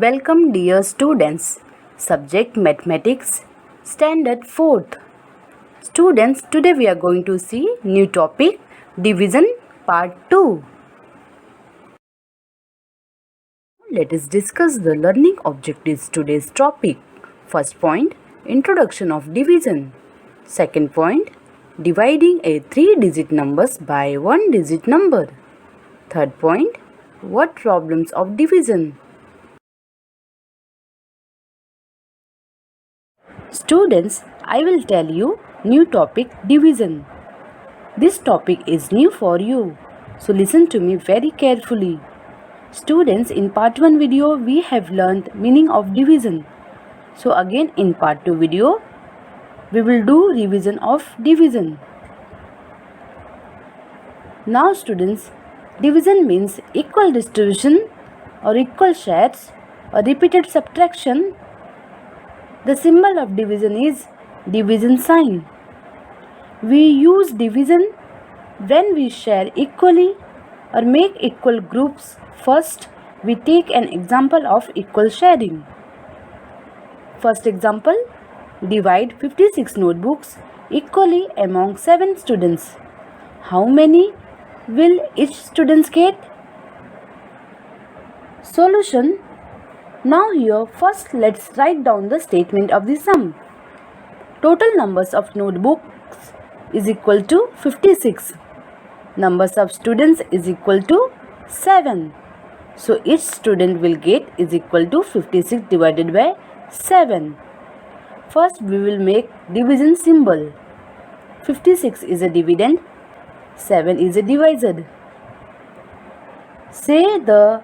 Welcome dear students. Subject Mathematics, Standard 4th. Students, today we are going to see new topic Division Part 2. Let us discuss the learning objectives today's topic. First point, Introduction of Division. Second point, Dividing a 3-digit numbers by 1-digit number. Third point, What problems of division? Students, I will tell you new topic division. This topic is new for you, so listen to me very carefully. Students, in part 1 video we have learned meaning of division. So again in part 2 video we will do revision of division. Now students, division means equal distribution or equal shares or repeated subtraction. The symbol of division is division sign. We use division when we share equally or make equal groups. First, we take an example of equal sharing. First example, divide 56 notebooks equally among 7 students. How many will each student get? Solution. Now here first let's write down the statement of the sum. Total numbers of notebooks is equal to 56. Numbers of students is equal to 7. So each student will get is equal to 56 divided by 7. First we will make division symbol. 56 is a dividend, 7 is a divisor. Say the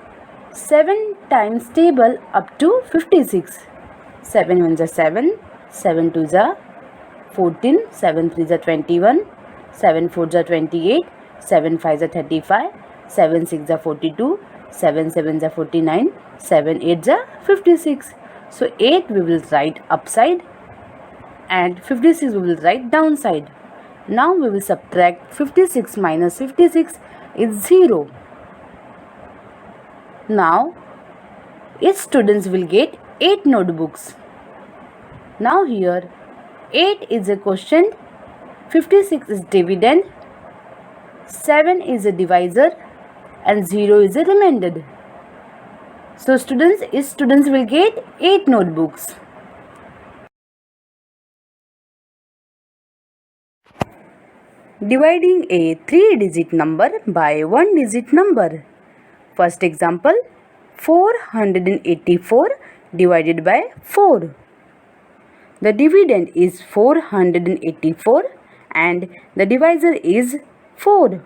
7 times table up to 56. 7 1s are 7, 7 2s are 14, 7 3s are 21, 7 4s are 28, 7 5s are 35, 7 6s are 42, 7 7s are 49, 7 8s are 56. So 8 we will write upside and 56 we will write downside. Now we will subtract 56 minus 56 is 0. Now each students will get 8 notebooks. Now here 8 is a quotient, 56 is dividend, 7 is a divisor and 0 is a remainder. So each students will get 8 notebooks. Dividing a 3-digit number by 1-digit number. First example, 484 divided by 4. The dividend is 484 and the divisor is 4.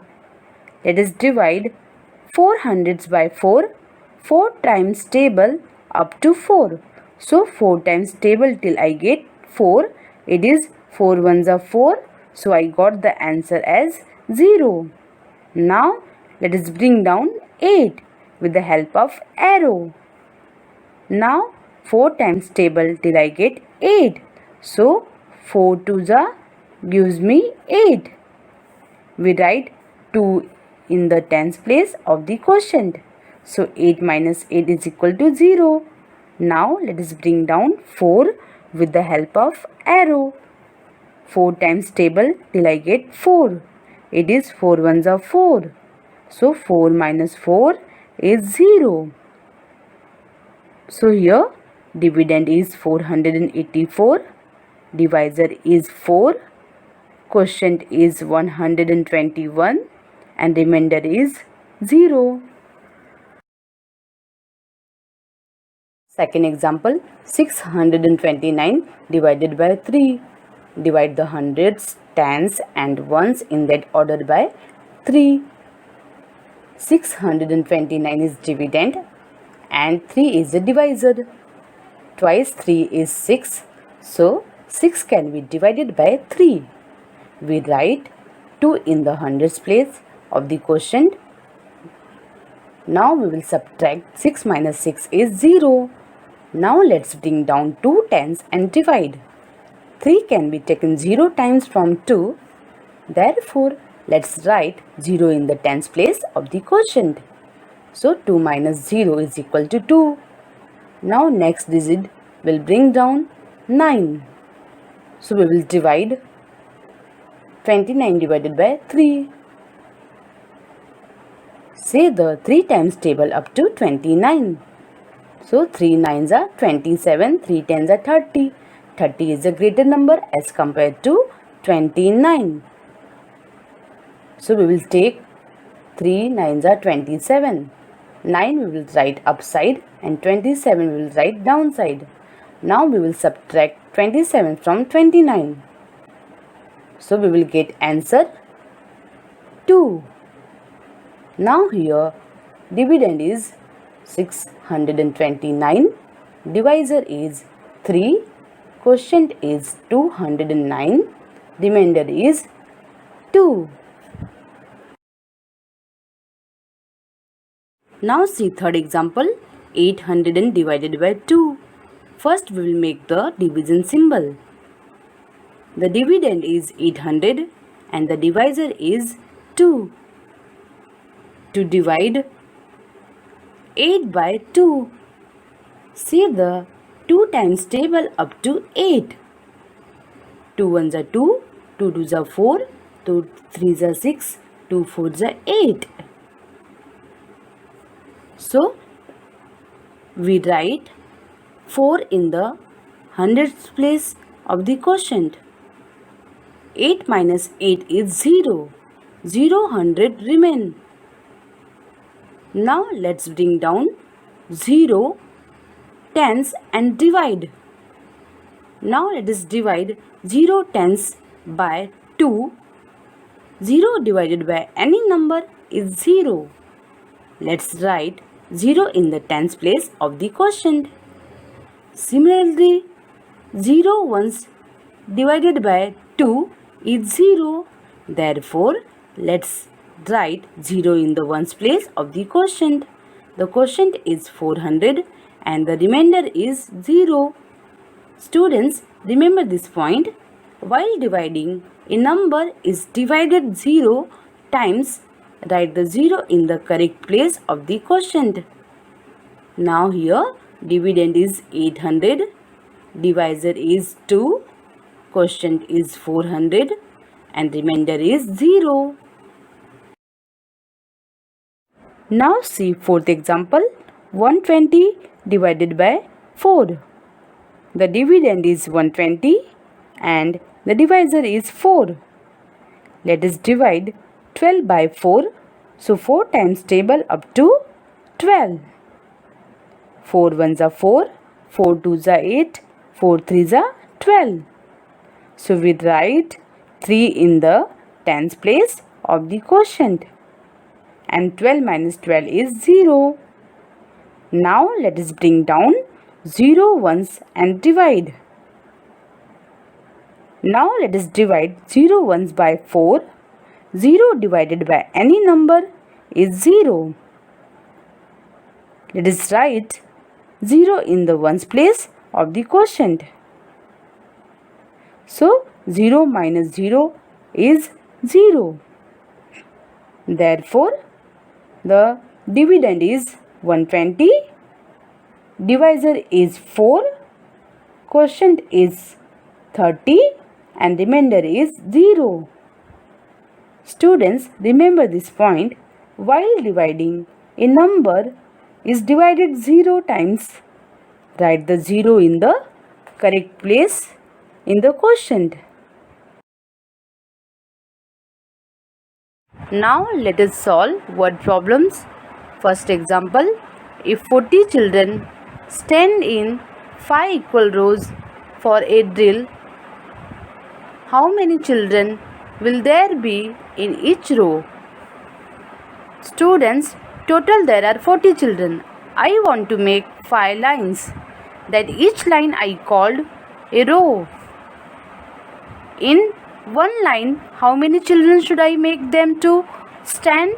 Let us divide 4 hundreds by 4. 4 times table up to 4. So 4 times table till I get 4. It is 4 1s are 4. So I got the answer as 0. Now let us bring down 8 with the help of arrow. Now 4 times table till I get 8. So 4 2s are gives me 8. We write 2 in the tens place of the quotient. So 8 minus 8 is equal to 0. Now let us bring down 4 with the help of arrow. 4 times table till I get 4. It is 4 1s are 4. So 4 minus 4 is 0. So here dividend is 484. Divisor is 4. Quotient is 121 and remainder is 0. Second example, 629 divided by 3. Divide the hundreds, tens and ones in that order by 3. 629 is dividend and 3 is the divisor. Twice 3 is 6. So 6 can be divided by 3. We write 2 in the hundreds place of the quotient. Now we will subtract 6 minus 6 is 0. Now let's bring down 2 tens and divide. 3 can be taken 0 times from 2. Therefore, let's write 0 in the tens place of the quotient. So 2 minus 0 is equal to 2. Now next digit will bring down 9. So we will divide 29 divided by 3. Say the 3 times table up to 29. So 3 9s are 27, 3 10s are 30. 30 is a greater number as compared to 29. So we will take 3 9s are 27. 9 we will write upside and 27 we will write downside. Now we will subtract 27 from 29. So we will get answer 2. Now here dividend is 629, divisor is 3, quotient is 209, remainder is 2. Now see third example, 800 divided by 2. First we will make the division symbol. The dividend is 800 and the divisor is 2. To divide 8 by 2. See the 2 times table up to 8. 2 1s are 2, 2 2s are 4, 2 3s are 6, 2 4s are 8. So we write 4 in the hundredths place of the quotient. 8 minus 8 is 0. 0 100 remain. Now let's bring down 0 tens and divide. Now let us divide 0 tens by 2. 0 divided by any number is 0. Let's write 0 in the tens place of the quotient. Similarly, 0 once divided by 2 is 0. Therefore, let's write 0 in the ones place of the quotient. The quotient is 400 and the remainder is 0. Students, remember this point. While dividing, a number is divided 0 times. Write the 0 in the correct place of the quotient. Now here dividend is 800, divisor is 2, quotient is 400 and remainder is 0. Now see fourth example, 120 divided by 4. The dividend is 120 and the divisor is 4. Let us divide 12 by 4. So 4 times table up to 12. 4 1s are 4, 4 2s are 8, 4 3s are 12. So we write 3 in the tens place of the quotient. And 12 minus 12 is 0. Now let us bring down 0 ones and divide. Now let us divide 0 ones by 4. 0 divided by any number is 0. Let us write 0 in the ones place of the quotient. So 0 minus 0 is 0. Therefore, the dividend is 120, divisor is 4, quotient is 30 and remainder is 0. Students, remember this point. While dividing, a number is divided 0 times. Write the 0 in the correct place in the quotient. Now let us solve word problems. First example, if 40 children stand in 5 equal rows for a drill, how many children will there be in each row? Students, total there are 40 children. I want to make 5 lines. That each line I called a row. In one line, how many children should I make them to stand?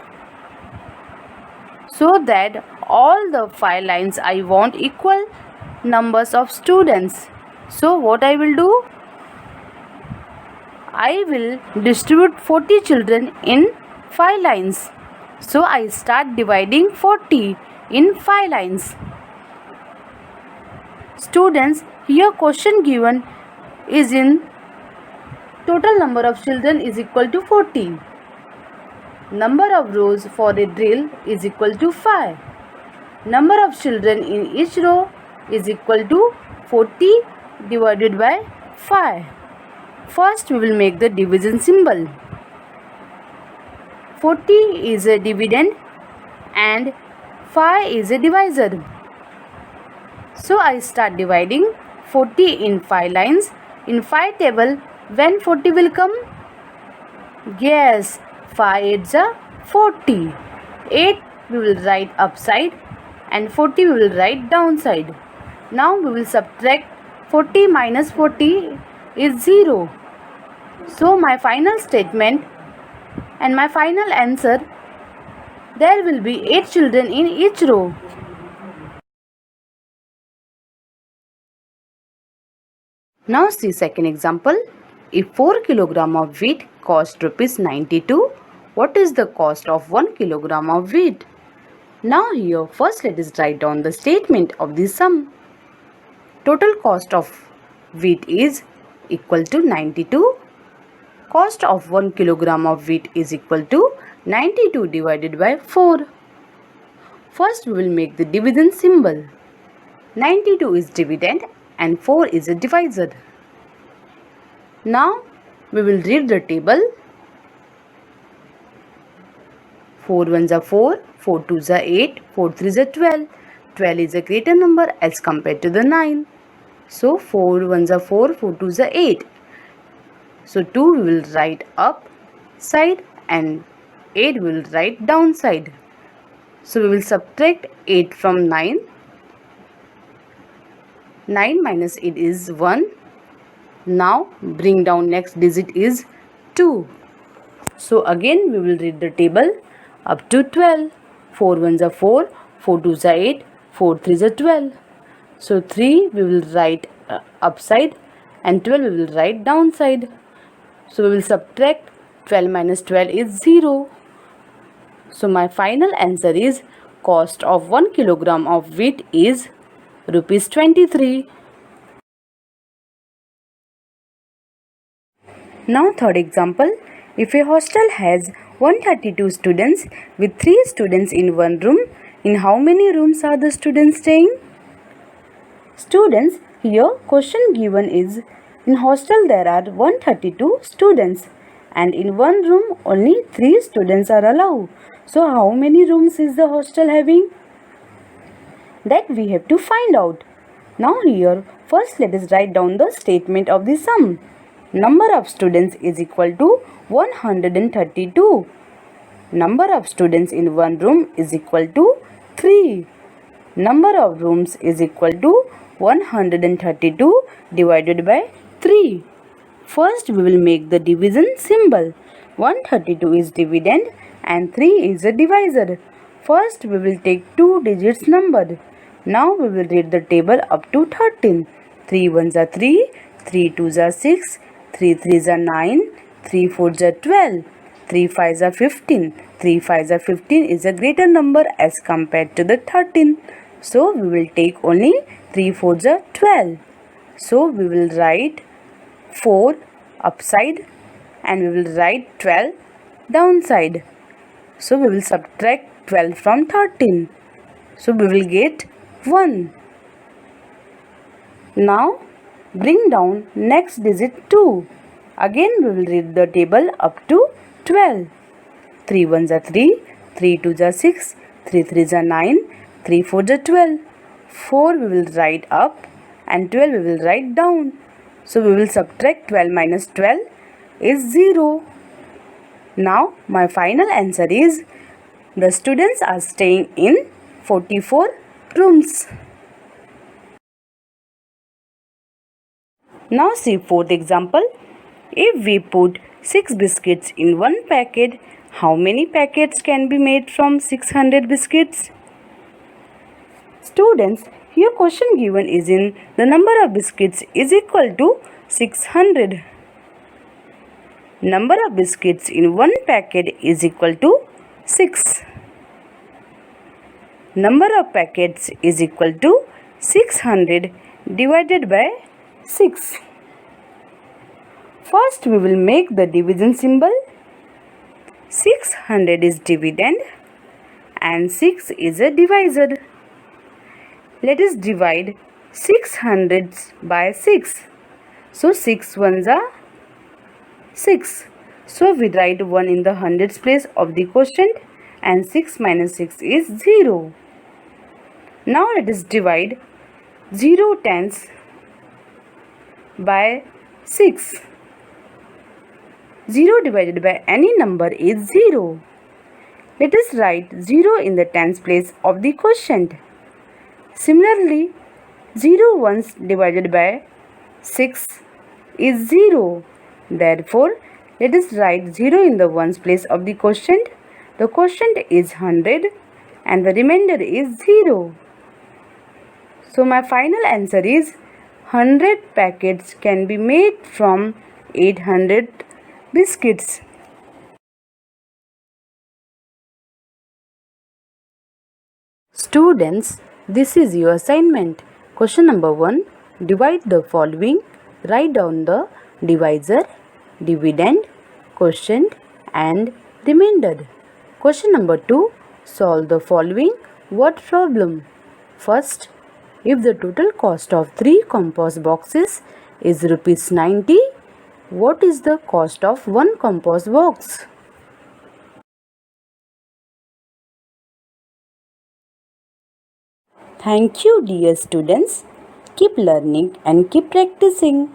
So that all the 5 lines I want equal numbers of students. So what I will do? I will distribute 40 children in 5 lines. So I start dividing 40 in 5 lines. Students, here question given is in total number of children is equal to 40. Number of rows for a drill is equal to 5. Number of children in each row is equal to 40 divided by 5. First we will make the division symbol. 40 is a dividend and 5 is a divisor. So I start dividing 40 in 5 lines. In 5 table, when 40 will come? Yes, 5 8s are 40. 8 we will write upside and 40 we will write downside. Now we will subtract 40 minus 40 is 0. So my final statement and my final answer, there will be 8 children in each row. Now see second example. If 4 kg of wheat cost rupees 92, what is the cost of 1 kg of wheat? Now here first let us write down the statement of the sum. Total cost of wheat is equal to 92. Cost of 1 kg of wheat is equal to 92 divided by 4. First we will make the division symbol. 92 is dividend and 4 is a divisor. Now we will read the table. 4 1s are 4, 4 2s are 8, 4 3s are 12. 12 is a greater number as compared to the 9. So 4 1s are 4, 4 2s are 8. So 2 we will write up side and 8 we will write downside. So we will subtract 8 from 9. 9 minus 8 is 1. Now bring down next digit is 2. So again we will read the table up to 12. 4 1s are 4, 4 2s are 8, 4 3s are 12. So 3 we will write upside and 12 we will write downside. So we will subtract 12 minus 12 is 0. So my final answer is cost of 1 kg of wheat is rupees 23. Now third example. If a hostel has 132 students with 3 students in one room, in how many rooms are the students staying? Students, here question given is in hostel there are 132 students and in one room only 3 students are allowed. So how many rooms is the hostel having? That we have to find out. Now here first let us write down the statement of the sum. Number of students is equal to 132. Number of students in one room is equal to 3. Number of rooms is equal to 132 divided by 3. First we will make the division symbol. 132 is dividend and 3 is a divisor. First we will take 2 digits number. Now we will read the table up to 13. 3 1s are 3, 3 2s are 6, 3 3s are 9, 3 4s are 12, 3 5s are 15. 3 5s are 15 is a greater number as compared to the 13. So we will take only 3 4s are 12. So we will write 4 upside and we will write 12 downside. So we will subtract 12 from 13. So we will get 1. Now bring down next digit 2. Again we will read the table up to 12. 3 1s are 3, 3 2s are 6, 3 3s are 9, 3 4s are 12. 4 we will write up and 12 we will write down. So we will subtract 12 minus 12 is 0. Now my final answer is the students are staying in 44 rooms. Now see fourth example. If we put 6 biscuits in one packet, how many packets can be made from 600 biscuits? Students, here question given is in the number of biscuits is equal to 600. Number of biscuits in one packet is equal to 6. Number of packets is equal to 600 divided by 6. First we will make the division symbol. 600 is dividend and 6 is a divisor. Let us divide 600 by 6. So 6 ones are 6. So we write 1 in the hundreds place of the quotient and 6 minus 6 is 0. Now let us divide 0 tens by 6. 0 divided by any number is 0. Let us write 0 in the tens place of the quotient. Similarly, 0 once divided by 6 is 0. Therefore, let us write 0 in the ones place of the quotient. The quotient is 100 and the remainder is 0. So my final answer is 100 packets can be made from 800 biscuits. Students, this is your assignment. Question number 1. Divide the following. Write down the divisor, dividend, quotient and remainder. Question number 2. Solve the following word problem. First, if the total cost of 3 compost boxes is rupees 90, what is the cost of 1 compost box? Thank you, dear students. Keep learning and keep practicing.